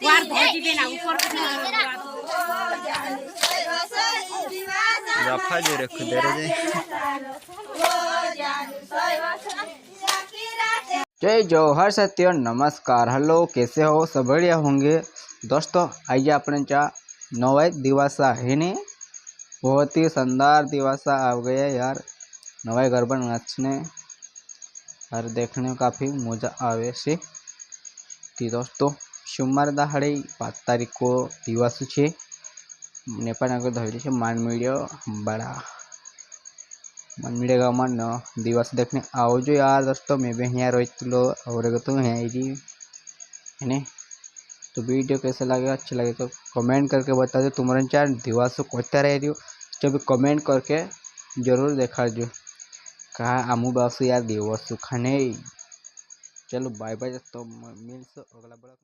वार धोती देना ऊपर रफा जो रख दे रहे जय जौहर सत्य नमस्कार हेलो कैसे हो सब बढ़िया होंगे दोस्तों। आइए अपने चा नवा दिवसा है ने बहुत ही शानदार दिवसा आ गया यार। नवा गरबा नाचने और देखने में काफ़ी मजा आवे से। तो दोस्तों सोमवार दाड़े 5 तारीख को दिवस है नेपाल आगे धरी है मानमीडिया बड़ा मानमीडिया गाँव में दिवस देखने आओ जो यार दोस्तों। मैं भी यहाँ रही और तो है तो वीडियो कैसे लगे अच्छे लगे तो कमेंट करके बता दो। तुम्हारे चार दिवस कोता रह रही हो जब कमेंट करके जरूर देखा जो कहा आमू बासु यार दिवस खाने। चलो बाय बाय दोस्तों मिलते अगला ब्लॉग।